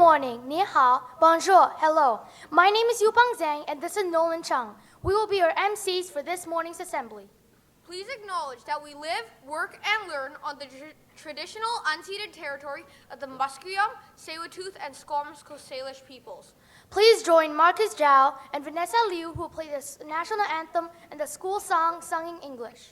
morning, ni hao, bonjour, hello. My name is Yupang Zhang and this is Nolan Chung. We will be your MCs for this morning's assembly. Please acknowledge that we live, work, and learn on the traditional unceded territory of the Musqueam, Tsleil-Waututh, and Squamish Coast Salish peoples. Please join Marcus Zhao and Vanessa Liu, who will play the national anthem and the school song sung in English.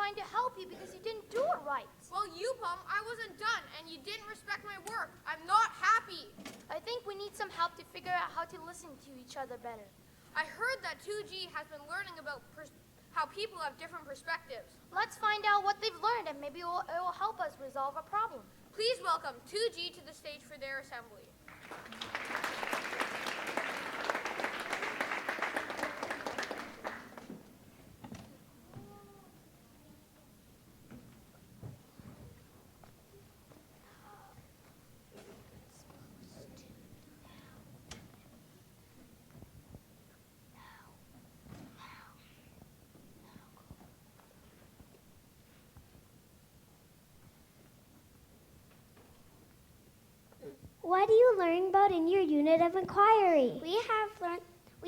To help you because you didn't do it right. Well, Yupam, I wasn't done, and you didn't respect my work. I'm not happy. I think we need some help to figure out how to listen to each other better. I heard that 2G has been learning about how people have different perspectives. Let's find out what they've learned, and maybe it will help us resolve a problem. Please welcome 2G to the stage for their assembly. What do you learn about in your unit of inquiry? We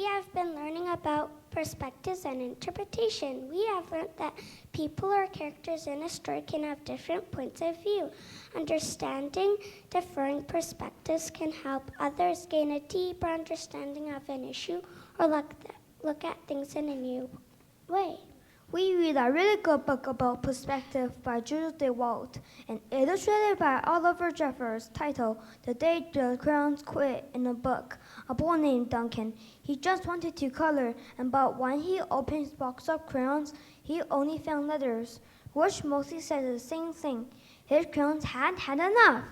have been learning about perspectives and interpretation. We have learned that people or characters in a story can have different points of view. Understanding differing perspectives can help others gain a deeper understanding of an issue or look at things in a new way. We read a really good book about perspective by Drew Daywalt and illustrated by Oliver Jeffers titled The Day the Crayons Quit. In the book, a boy named Duncan, he just wanted to color, but when he opened his box of crayons, he only found letters, which mostly said the same thing. His crayons had had enough.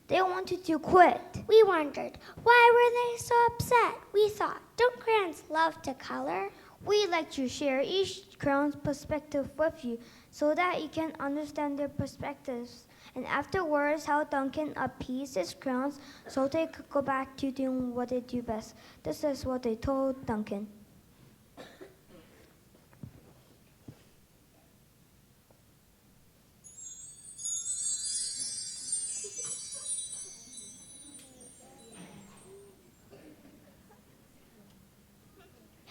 They wanted to quit. We wondered, why were they so upset? We thought, don't crayons love to color? We like to share each crayon's perspective with you so that you can understand their perspectives. And afterwards, help Duncan appease his crayons so they could go back to doing what they do best. This is what they told Duncan.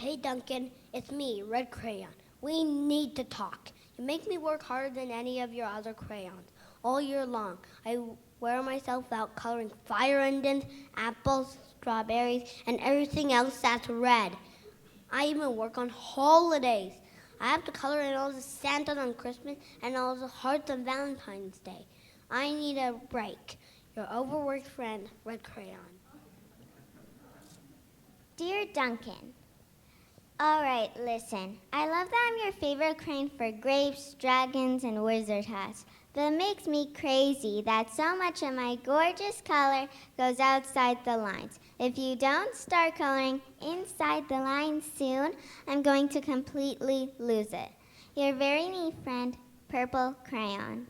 Hey, Duncan, it's me, Red Crayon. We need to talk. You make me work harder than any of your other crayons. All year long, I wear myself out coloring fire engines, apples, strawberries, and everything else that's red. I even work on holidays. I have to color in all the Santas on Christmas and all the hearts on Valentine's Day. I need a break. Your overworked friend, Red Crayon. Dear Duncan, all right, listen. I love that I'm your favorite crayon for grapes, dragons, and wizard hats. But it makes me crazy that so much of my gorgeous color goes outside the lines. If you don't start coloring inside the lines soon, I'm going to completely lose it. Your very neat friend, Purple Crayon.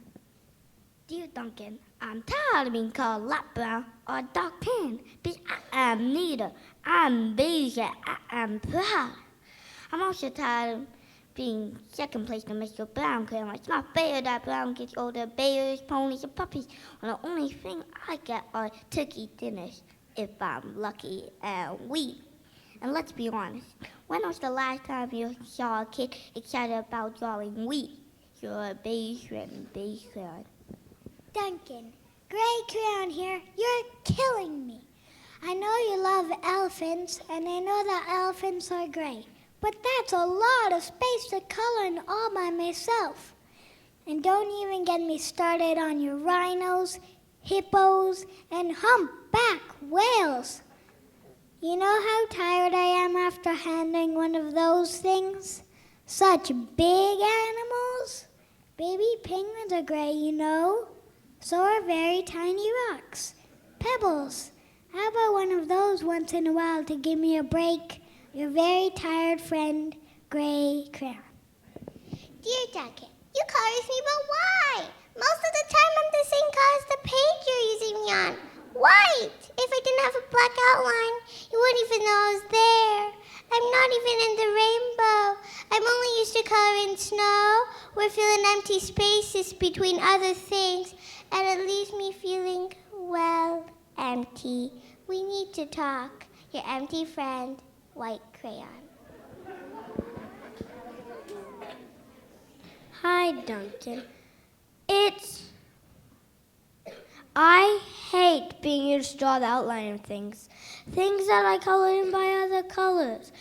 Dear Duncan, I'm tired of being called light brown or dark tan, but I am neither. I'm beige, I am proud. I'm also tired of being second place to Mr. Brown Crayon. It's not fair that Brown gets all the bears, ponies, and puppies, and the only thing I get are turkey dinners, if I'm lucky and wheat. And let's be honest, when was the last time you saw a kid excited about drawing wheat? You're a beige and beige crayon. Duncan, Gray Crayon here. You're killing me. I know you love elephants, and I know that elephants are gray. But that's a lot of space to color in all by myself. And don't even get me started on your rhinos, hippos, and humpback whales. You know how tired I am after handling one of those things? Such big animals. Baby penguins are gray, you know. So are very tiny rocks. Pebbles. How about one of those once in a while to give me a break? Your very tired friend, Gray Crayon. Dear Duncan, you colors me, but why? Most of the time I'm the same color as the page you're using me on. White! If I didn't have a black outline, you wouldn't even know I was there. I'm not even in the rainbow. I'm only used to color in snow or filling empty spaces between other things, and it leaves me feeling, well, empty. We need to talk. Your empty friend, White Crayon. Hi, Duncan. I hate being used to draw the outline of things. Things that I color in by other colors.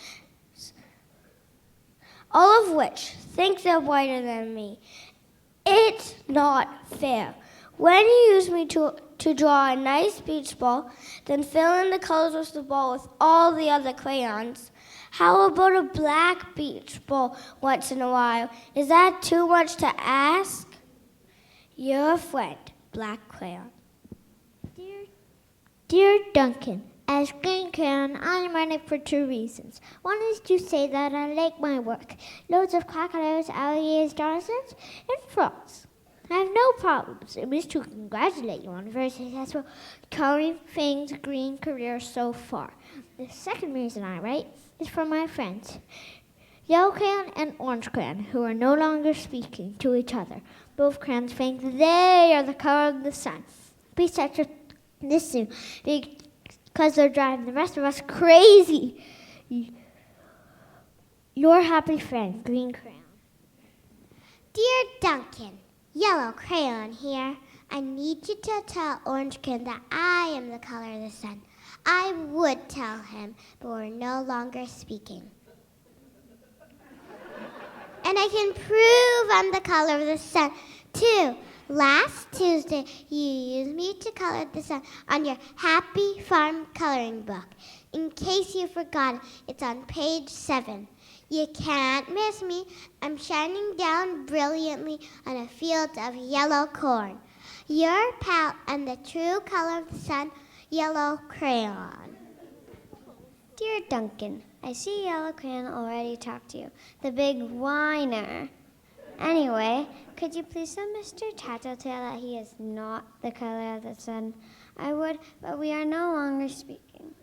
All of which think they're whiter than me. It's not fair. When you use me to draw a nice beach ball, then fill in the colors of the ball with all the other crayons. How about a black beach ball once in a while? Is that too much to ask? Your friend, Black Crayon. Dear Duncan, as Green Crayon, I'm writing for 2 reasons. One is to say that I like my work. Loads of crocodiles, alligators, dinosaurs, and frogs. I have no problems. It was to congratulate you on a very successful coloring things green career so far. The second reason I write is for my friends, Yellow Crayon and Orange Crayon, who are no longer speaking to each other. Both crayons think they are the color of the sun. Please touch this soon, because they're driving the rest of us crazy. Your happy friend, Green Crayon. Dear Duncan, Yellow Crayon here. I need you to tell Orange Crayon that I am the color of the sun. I would tell him, but we're no longer speaking. And I can prove I'm the color of the sun, too. Last Tuesday, you used me to color the sun on your Happy Farm coloring book. In case you forgot, it's on page 7. You can't miss me. I'm shining down brilliantly on a field of yellow corn. Your pal and the true color of the sun, Yellow Crayon. Dear Duncan, I see Yellow Crayon already talked to you, the big whiner. Anyway, could you please tell Mr. Tattletale that he is not the color of the sun? I would, but we are no longer speaking.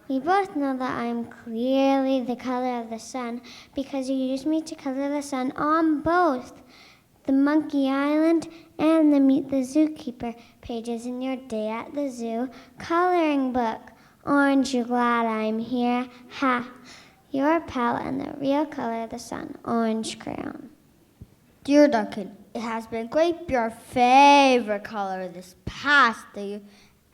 We both know that I'm clearly the color of the sun because you used me to color the sun on both the Monkey Island and the Meet the Zookeeper pages in your Day at the Zoo coloring book. Aren't you glad I'm here? Ha! Your pal and the real color of the sun, orange crayon. Dear Duncan, it has been great. Your favorite color this past year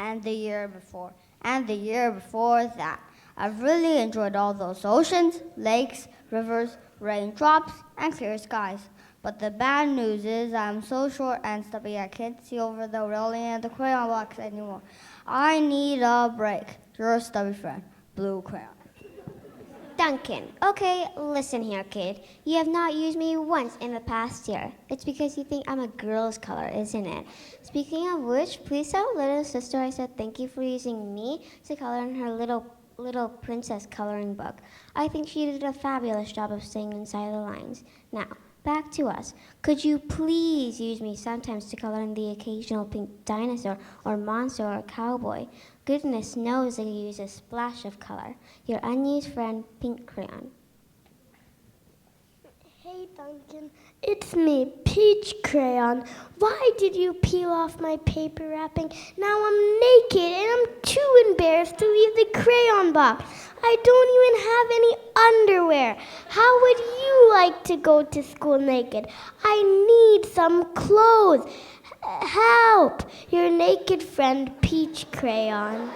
and the year before and the year before that. I've really enjoyed all those oceans, lakes, rivers, raindrops, and clear skies. But the bad news is I'm so short and stubby I can't see over the railing and the crayon box anymore. I need a break. Your stubby friend, Blue Crayon. Duncan, okay, listen here, kid. You have not used me once in the past year. It's because you think I'm a girl's color, isn't it? Speaking of which, please tell little sister I said thank you for using me to color in her little princess coloring book. I think she did a fabulous job of staying inside the lines. Now, back to us. Could you please use me sometimes to color in the occasional pink dinosaur or monster or cowboy? Goodness knows I could use a splash of color. Your unused friend, Pink Crayon. Hey Duncan, it's me, Peach Crayon. Why did you peel off my paper wrapping? Now I'm naked and I'm too embarrassed to leave the crayon box. I don't even have any underwear. How would you like to go to school naked? I need some clothes. Help! Your naked friend, Peach Crayon.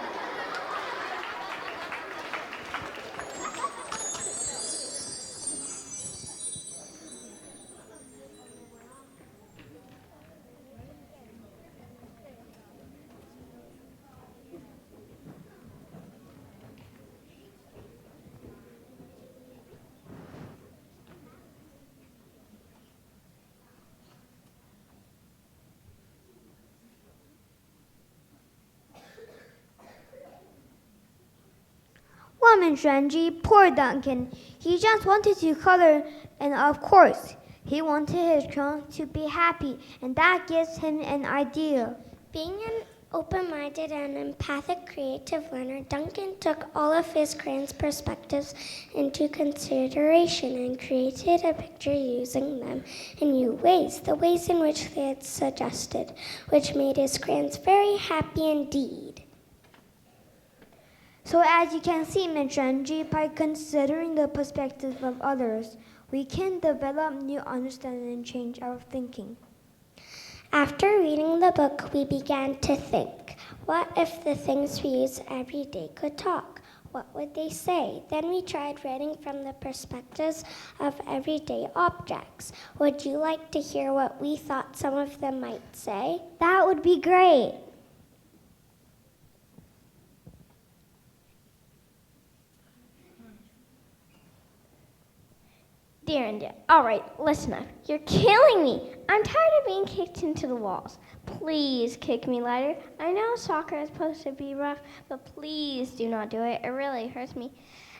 Woman Shenji, poor Duncan. He just wanted to color, and of course, he wanted his crayon to be happy, and that gives him an idea. Being an open-minded and empathic creative learner, Duncan took all of his crayon's perspectives into consideration and created a picture using them in new ways, the ways in which they had suggested, which made his crayons very happy indeed. So as you can see, Shenji, by considering the perspective of others, we can develop new understanding and change our thinking. After reading the book, we began to think, what if the things we use every day could talk? What would they say? Then we tried writing from the perspectives of everyday objects. Would you like to hear what we thought some of them might say? That would be great. Dear and dear. All right, listen up. You're killing me. I'm tired of being kicked into the walls. Please kick me lighter. I know soccer is supposed to be rough, but please do not do it. It really hurts me.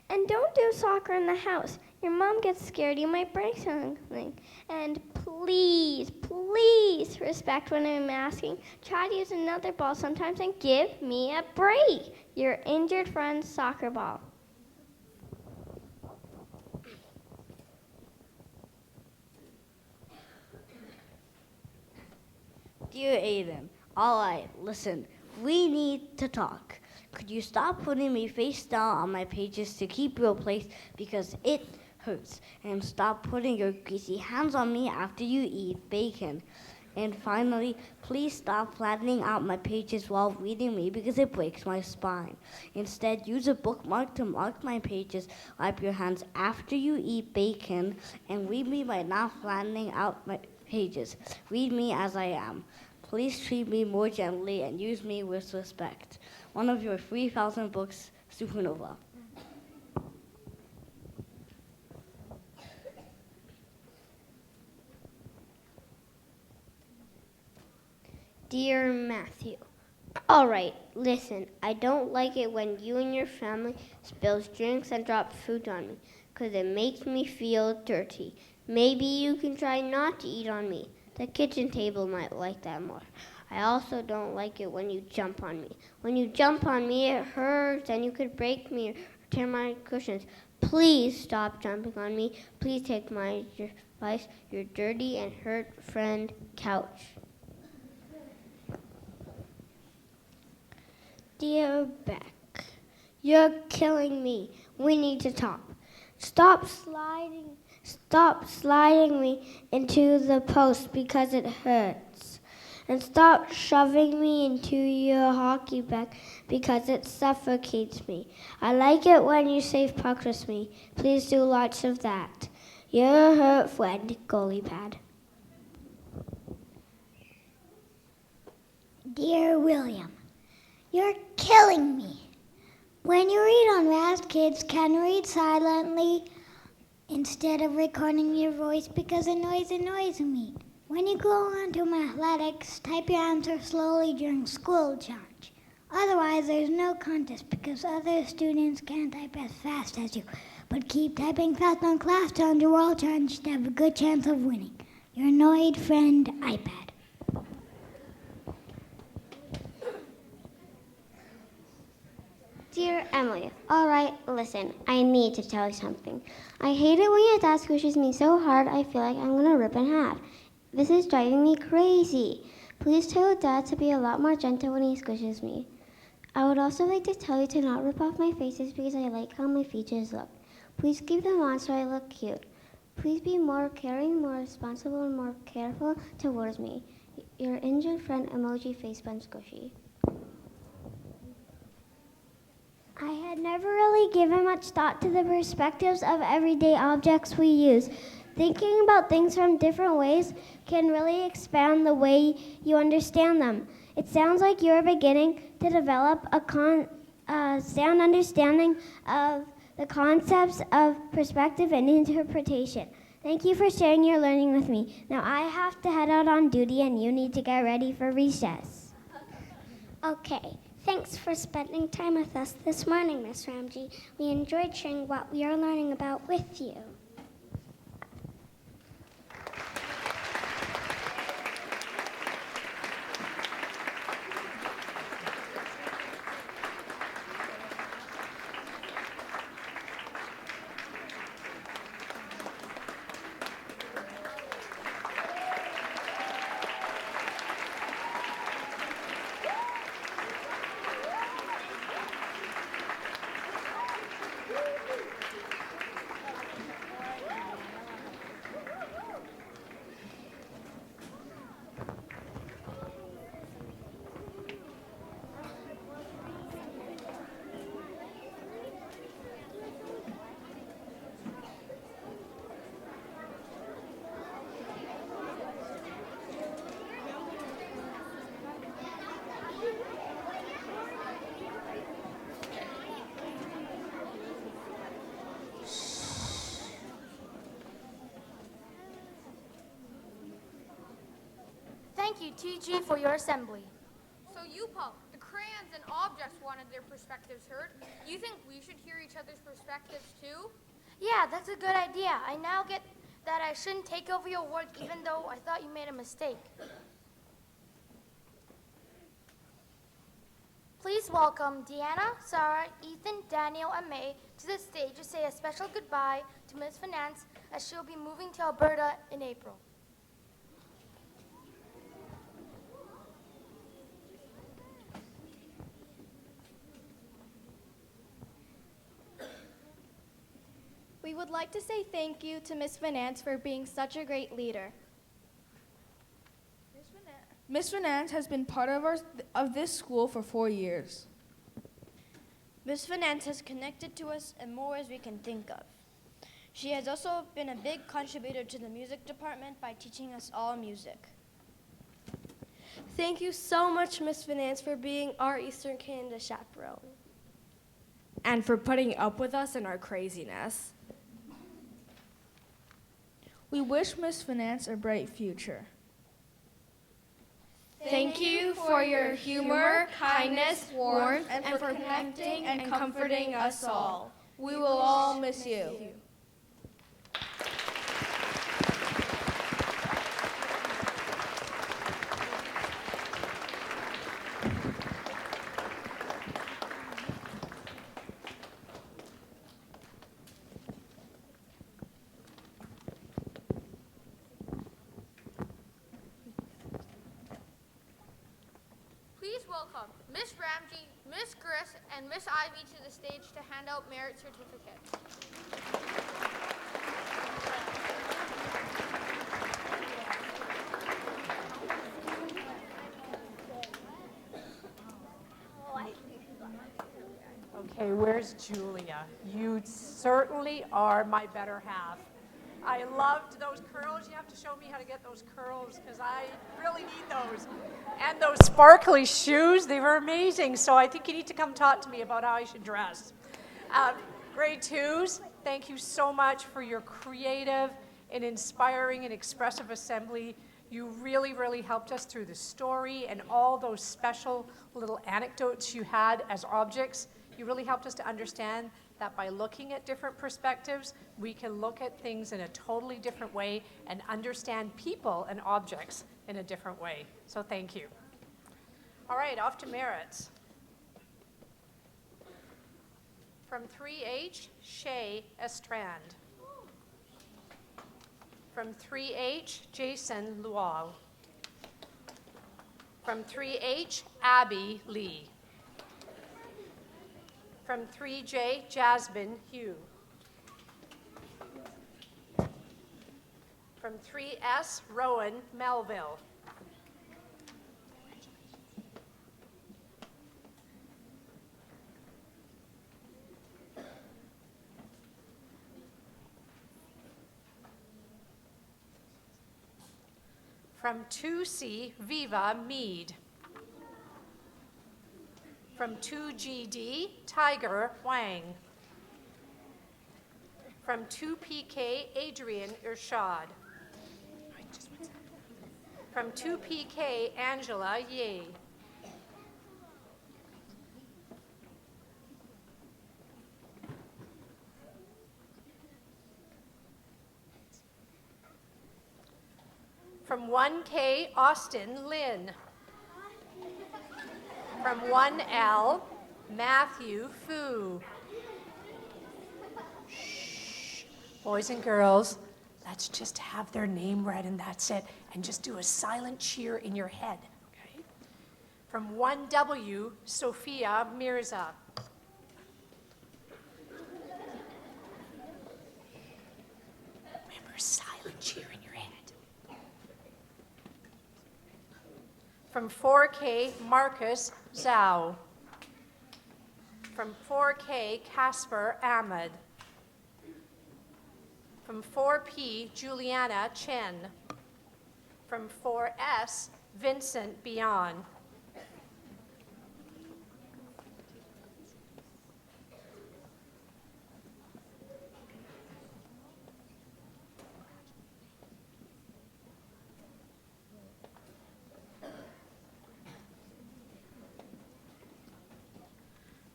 And don't do soccer in the house. Your mom gets scared. You might break something. And please, please respect what I'm asking. Try to use another ball sometimes and give me a break. Your injured friend's soccer ball. Dear Aiden, all right, listen, we need to talk. Could you stop putting me face down on my pages to keep your place because it hurts? And stop putting your greasy hands on me after you eat bacon. And finally, please stop flattening out my pages while reading me because it breaks my spine. Instead, use a bookmark to mark my pages, wipe your hands after you eat bacon, and read me by not flattening out my pages. Read me as I am. Please treat me more gently and use me with respect. One of your 3,000 books, Supernova. Dear Matthew, all right, listen, I don't like it when you and your family spills drinks and drop food on me, because it makes me feel dirty. Maybe you can try not to eat on me. The kitchen table might like that more. I also don't like it when you jump on me. When you jump on me, it hurts, and you could break me or tear my cushions. Please stop jumping on me. Please take my advice, your dirty and hurt friend, Couch. Dear Beck, you're killing me. We need to talk. Stop sliding me into the post because it hurts. And stop shoving me into your hockey bag because it suffocates me. I like it when you save pucks with me. Please do lots of that. Your hurt friend, Goalie Pad. Dear William, you're killing me. When you read on Raz, kids can read silently instead of recording your voice because the noise annoys me. When you go on to athletics, type your answer slowly during school charge. Otherwise, there's no contest because other students can't type as fast as you. But keep typing fast on class turns or wall turns to have a good chance of winning. Your annoyed friend, iPad. Dear Emily, all right, listen, I need to tell you something. I hate it when your dad squishes me so hard I feel like I'm gonna rip in half. This is driving me crazy. Please tell your dad to be a lot more gentle when he squishes me. I would also like to tell you to not rip off my faces because I like how my features look. Please keep them on so I look cute. Please be more caring, more responsible, and more careful towards me. Your injured friend emoji face bun squishy. I had never really given much thought to the perspectives of everyday objects we use. Thinking about things from different ways can really expand the way you understand them. It sounds like you're beginning to develop a sound understanding of the concepts of perspective and interpretation. Thank you for sharing your learning with me. Now I have to head out on duty and you need to get ready for recess. Okay. Thanks for spending time with us this morning, Miss Ramsey. We enjoyed sharing what we are learning about with you. Thank you, TG, for your assembly. So you, Paul, the crayons and objects wanted their perspectives heard. You think we should hear each other's perspectives too? Yeah, that's a good idea. I now get that I shouldn't take over your work even though I thought you made a mistake. Please welcome Deanna, Sarah, Ethan, Daniel, and May to the stage to say a special goodbye to Ms. Finance as she'll be moving to Alberta in April. We would like to say thank you to Ms. Finance for being such a great leader. Ms. Finance has been part of this school for 4 years. Ms. Finance has connected to us in more ways we can think of. She has also been a big contributor to the music department by teaching us all music. Thank you so much, Ms. Finance, for being our Eastern Canada chaperone. And for putting up with us and our craziness. We wish Ms. Finance a bright future. Thank you for your humor, kindness, warmth, and for connecting and comforting us all. We will all miss you. Please welcome Miss Ramsey, Miss Griss, and Miss Ivy to the stage to hand out merit certificates. Okay, where's Julia? You certainly are my better half. I loved those curls. You have to show me how to get those curls because I really need those. And those sparkly shoes, they were amazing. So I think you need to come talk to me about how I should dress. Grade 2s, thank you so much for your creative and inspiring and expressive assembly. You really, really helped us through the story and all those special little anecdotes you had as objects. You really helped us to understand that by looking at different perspectives, we can look at things in a totally different way and understand people and objects in a different way. So thank you. All right, off to merits. From 3H, Shay Estrand. From 3H, Jason Luau. From 3H, Abby Lee. From 3J, Jasmine Hugh. From 3S, Rowan Melville. From 2C, Viva Mead. From 2GD, Tiger Wang. From 2PK, Adrian Irshad. From 2PK, Angela Ye. From 1K, Austin Lynn. From 1L, Matthew Fu. Shh. Boys and girls, let's just have their name read and that's it. And just do a silent cheer in your head. Okay? From 1W, Sophia Mirza. Remember, silent cheer in your head. From 4K, Marcus Zhao. From 4K, Casper Ahmed. From 4P, Juliana Chen. From 4S, Vincent Bion.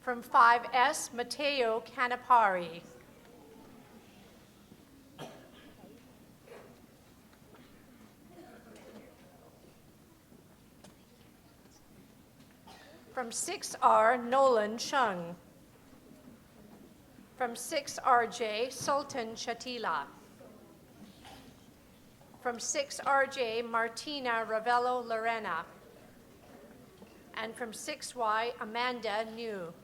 From 5S, Matteo Canapari. From 6R, Nolan Chung. From 6RJ, Sultan Shatila. From 6RJ, Martina Ravello Lorena. And from 6Y, Amanda New.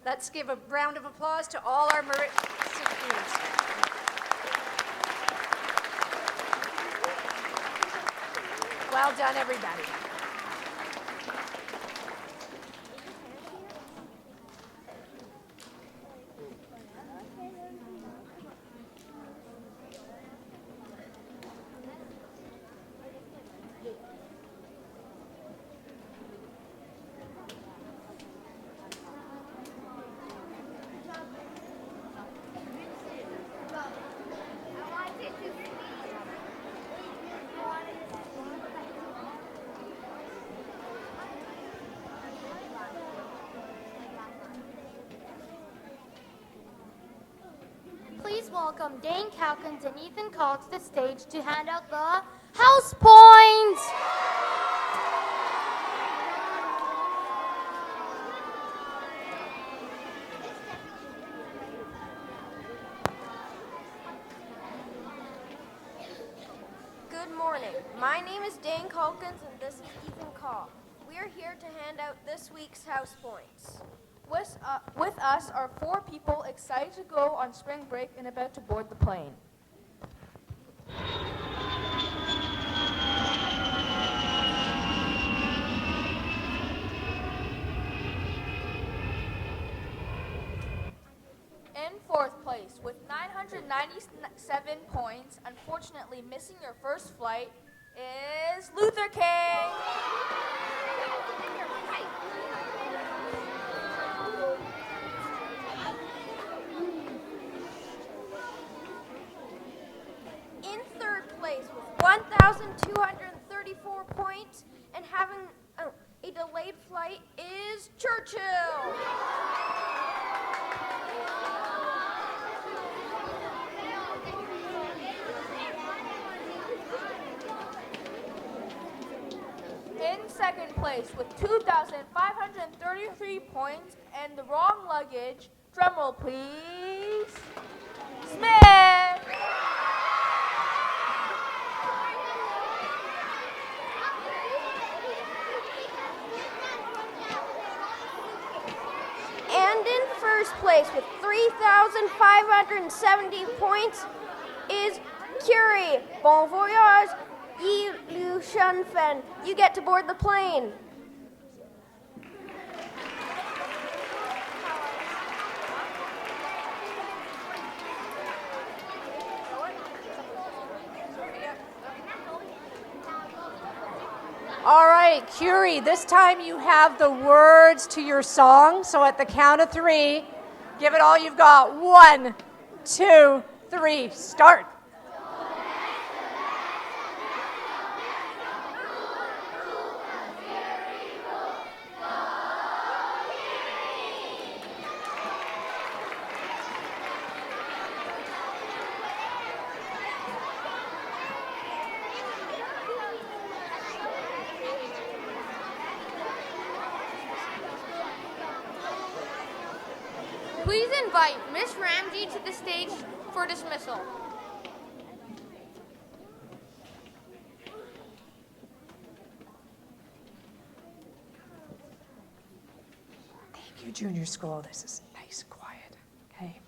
Let's give a round of applause to all our merit recipients. Well done, everybody. Please welcome Dane Calkins and Ethan Call to the stage to hand out the house points. Good morning. My name is Dane Calkins and this is Ethan Call. We are here to hand out this week's house points. With us are 4 people excited to go on spring break and about to board the plane. In 4th place, with 997 points, unfortunately missing your first flight, is Luther King. In 3rd place, with 1,234 points and having a delayed flight, is Churchill. In 2nd place, with 2,533 points and the wrong luggage, drumroll please, Smith! And in 1st place, with 3,570 points, is Curie. Bon voyage, Yi Liu Shunfen. You get to board the plane. All right, Curie, this time you have the words to your song. So at the count of 3, give it all you've got. 1, 2, 3, start. Please invite Miss Ramsey to the stage for dismissal. Thank you, junior school. This is nice and quiet. Okay.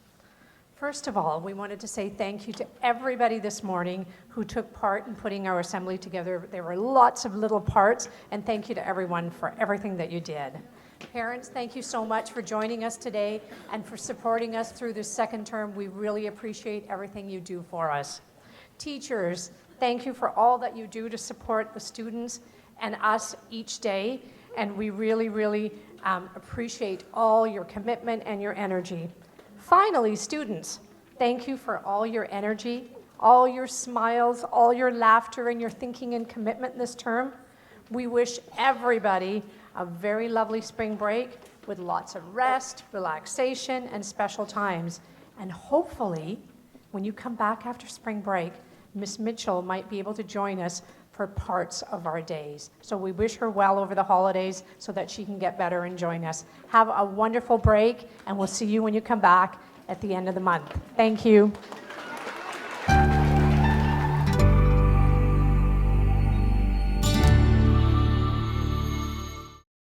First of all, we wanted to say thank you to everybody this morning who took part in putting our assembly together. There were lots of little parts, and thank you to everyone for everything that you did. Parents, thank you so much for joining us today and for supporting us through this 2nd term. We really appreciate everything you do for us. Teachers, thank you for all that you do to support the students and us each day, and we really appreciate all your commitment and your energy. Finally, students, thank you for all your energy, all your smiles, all your laughter, and your thinking and commitment this term. We wish everybody a very lovely spring break with lots of rest, relaxation, and special times. And hopefully, when you come back after spring break, Miss Mitchell might be able to join us for parts of our days. So we wish her well over the holidays so that she can get better and join us. Have a wonderful break, and we'll see you when you come back at the end of the month. Thank you.